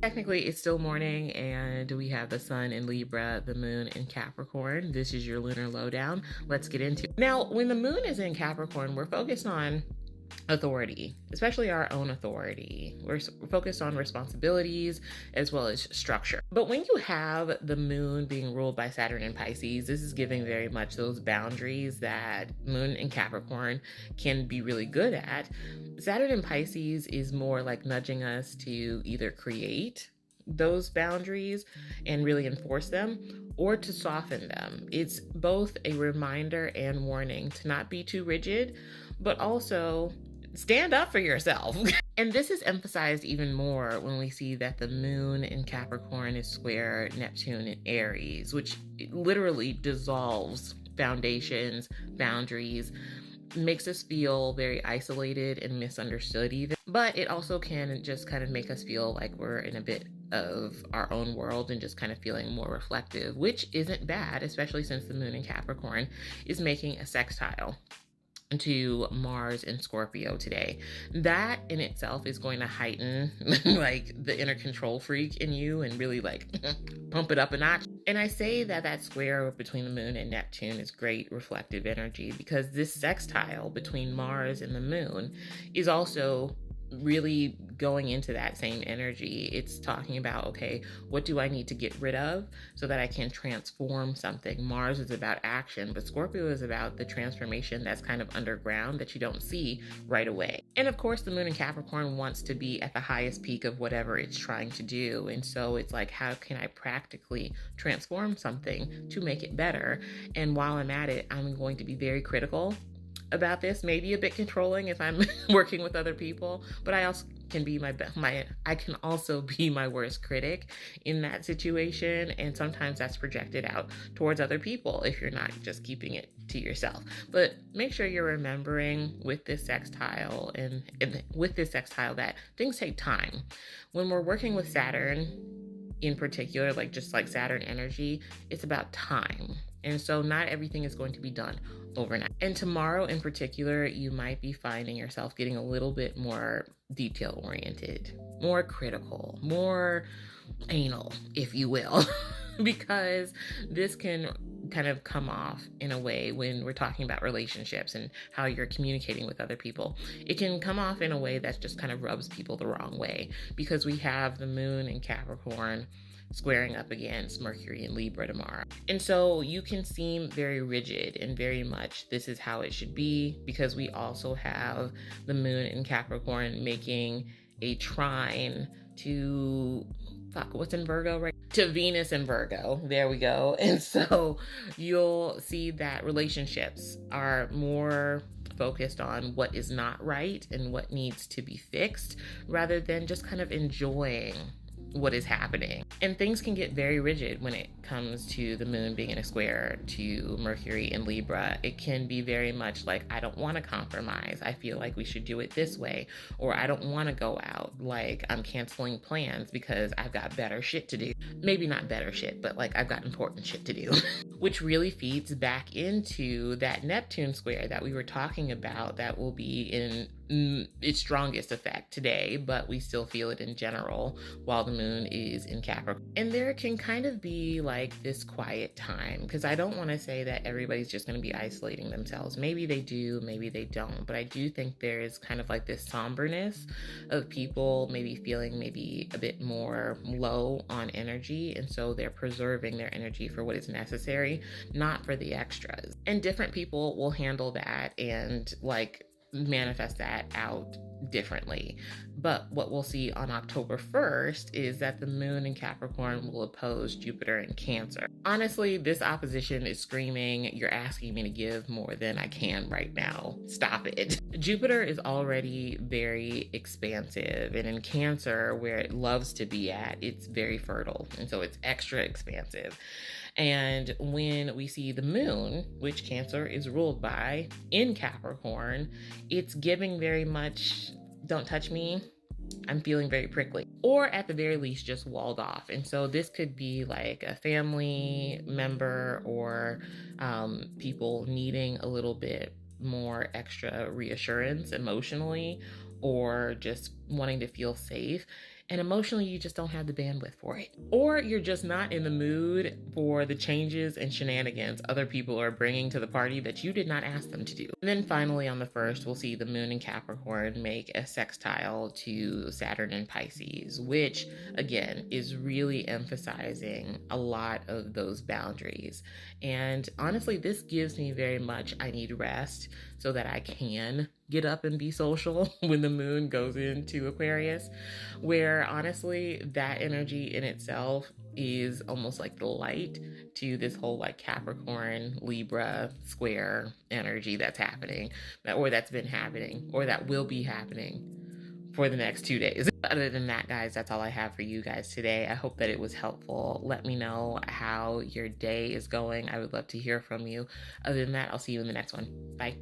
Technically, it's still morning, and we have the sun in Libra, the moon in Capricorn. This is your lunar lowdown. Let's get into it. Now, when the moon is in Capricorn, we're focused on authority, especially our own authority. We're focused on responsibilities as well as structure. But when you have the moon being ruled by Saturn in Pisces, this is giving very much those boundaries that moon in Capricorn can be really good at. Saturn in Pisces is more like nudging us to either create those boundaries and really enforce them, or to soften them. It's both a reminder and warning to not be too rigid, but also stand up for yourself. And this is emphasized even more when we see that the moon in Capricorn is square Neptune in Aries, which literally dissolves foundations, boundaries, makes us feel very isolated and misunderstood even. But it also can just kind of make us feel like we're in a bit of our own world and just kind of feeling more reflective, which isn't bad, especially since the moon in Capricorn is making a sextile to Mars in Scorpio today. That in itself is going to heighten like the inner control freak in you and really like pump it up a notch. And I say that that square between the moon and Neptune is great reflective energy because this sextile between Mars and the moon is also really going into that same energy. It's talking about, okay, what do I need to get rid of so that I can transform something? Mars is about action, but Scorpio is about the transformation that's kind of underground that you don't see right away. And of course, the moon in Capricorn wants to be at the highest peak of whatever it's trying to do. And so it's like, how can I practically transform something to make it better? And while I'm at it, I'm going to be very critical about this, maybe a bit controlling if I'm working with other people, but I also can be I can also be my worst critic in that situation, and sometimes that's projected out towards other people if you're not just keeping it to yourself. But make sure you're remembering with this sextile and with this sextile that things take time. When we're working with Saturn in particular, like just like Saturn energy, it's about time. And so not everything is going to be done overnight. And tomorrow in particular, you might be finding yourself getting a little bit more detail oriented, more critical, more anal, if you will, because this can kind of come off in a way when we're talking about relationships and how you're communicating with other people. It can come off in a way that just kind of rubs people the wrong way because we have the moon in Capricorn squaring up against Mercury in Libra tomorrow. And so you can seem very rigid and very much this is how it should be because we also have the moon in Capricorn making a trine to what's in Virgo, right? To Venus in Virgo. There we go. And so you'll see that relationships are more focused on what is not right and what needs to be fixed rather than just kind of enjoying what is happening. And things can get very rigid when it comes to the moon being in a square to Mercury in Libra. It can be very much like, I don't want to compromise. I feel like we should do it this way. Or I don't want to go out. Like I'm canceling plans because I've got better shit to do. Maybe not better shit, but like I've got important shit to do. Which really feeds back into that Neptune square that we were talking about that will be in its strongest effect today, but we still feel it in general while the moon is in Capricorn. And there can kind of be like this quiet time because I don't want to say that everybody's just going to be isolating themselves. Maybe they do, maybe they don't, but I do think there is kind of like this somberness of people maybe feeling maybe a bit more low on energy, and so they're preserving their energy for what is necessary, not for the extras. And different people will handle that and like manifest that out differently. But what we'll see on October 1st is that the moon in Capricorn will oppose Jupiter in Cancer. Honestly, this opposition is screaming, you're asking me to give more than I can right now. Stop it. Jupiter is already very expansive, and in Cancer, where it loves to be at, it's very fertile. And so it's extra expansive. And when we see the moon, which Cancer is ruled by, in Capricorn, it's giving very much, don't touch me, I'm feeling very prickly. Or at the very least, just walled off. And so this could be like a family member or people needing a little bit more extra reassurance emotionally, or just wanting to feel safe. and emotionally you just don't have the bandwidth for it, or you're just not in the mood for the changes and shenanigans other people are bringing to the party that you did not ask them to do. And then finally on the 1st, we'll see the moon in Capricorn make a sextile to Saturn in Pisces, which again is really emphasizing a lot of those boundaries. And honestly, this gives me very much I need rest so that I can get up and be social when the moon goes into Aquarius, where honestly, that energy in itself is almost like the light to this whole like Capricorn, Libra square energy that's happening, or that's been happening, or that will be happening for the next 2 days. Other than that, guys, that's all I have for you guys today. I hope that it was helpful. Let me know how your day is going. I would love to hear from you. Other than that, I'll see you in the next one. Bye.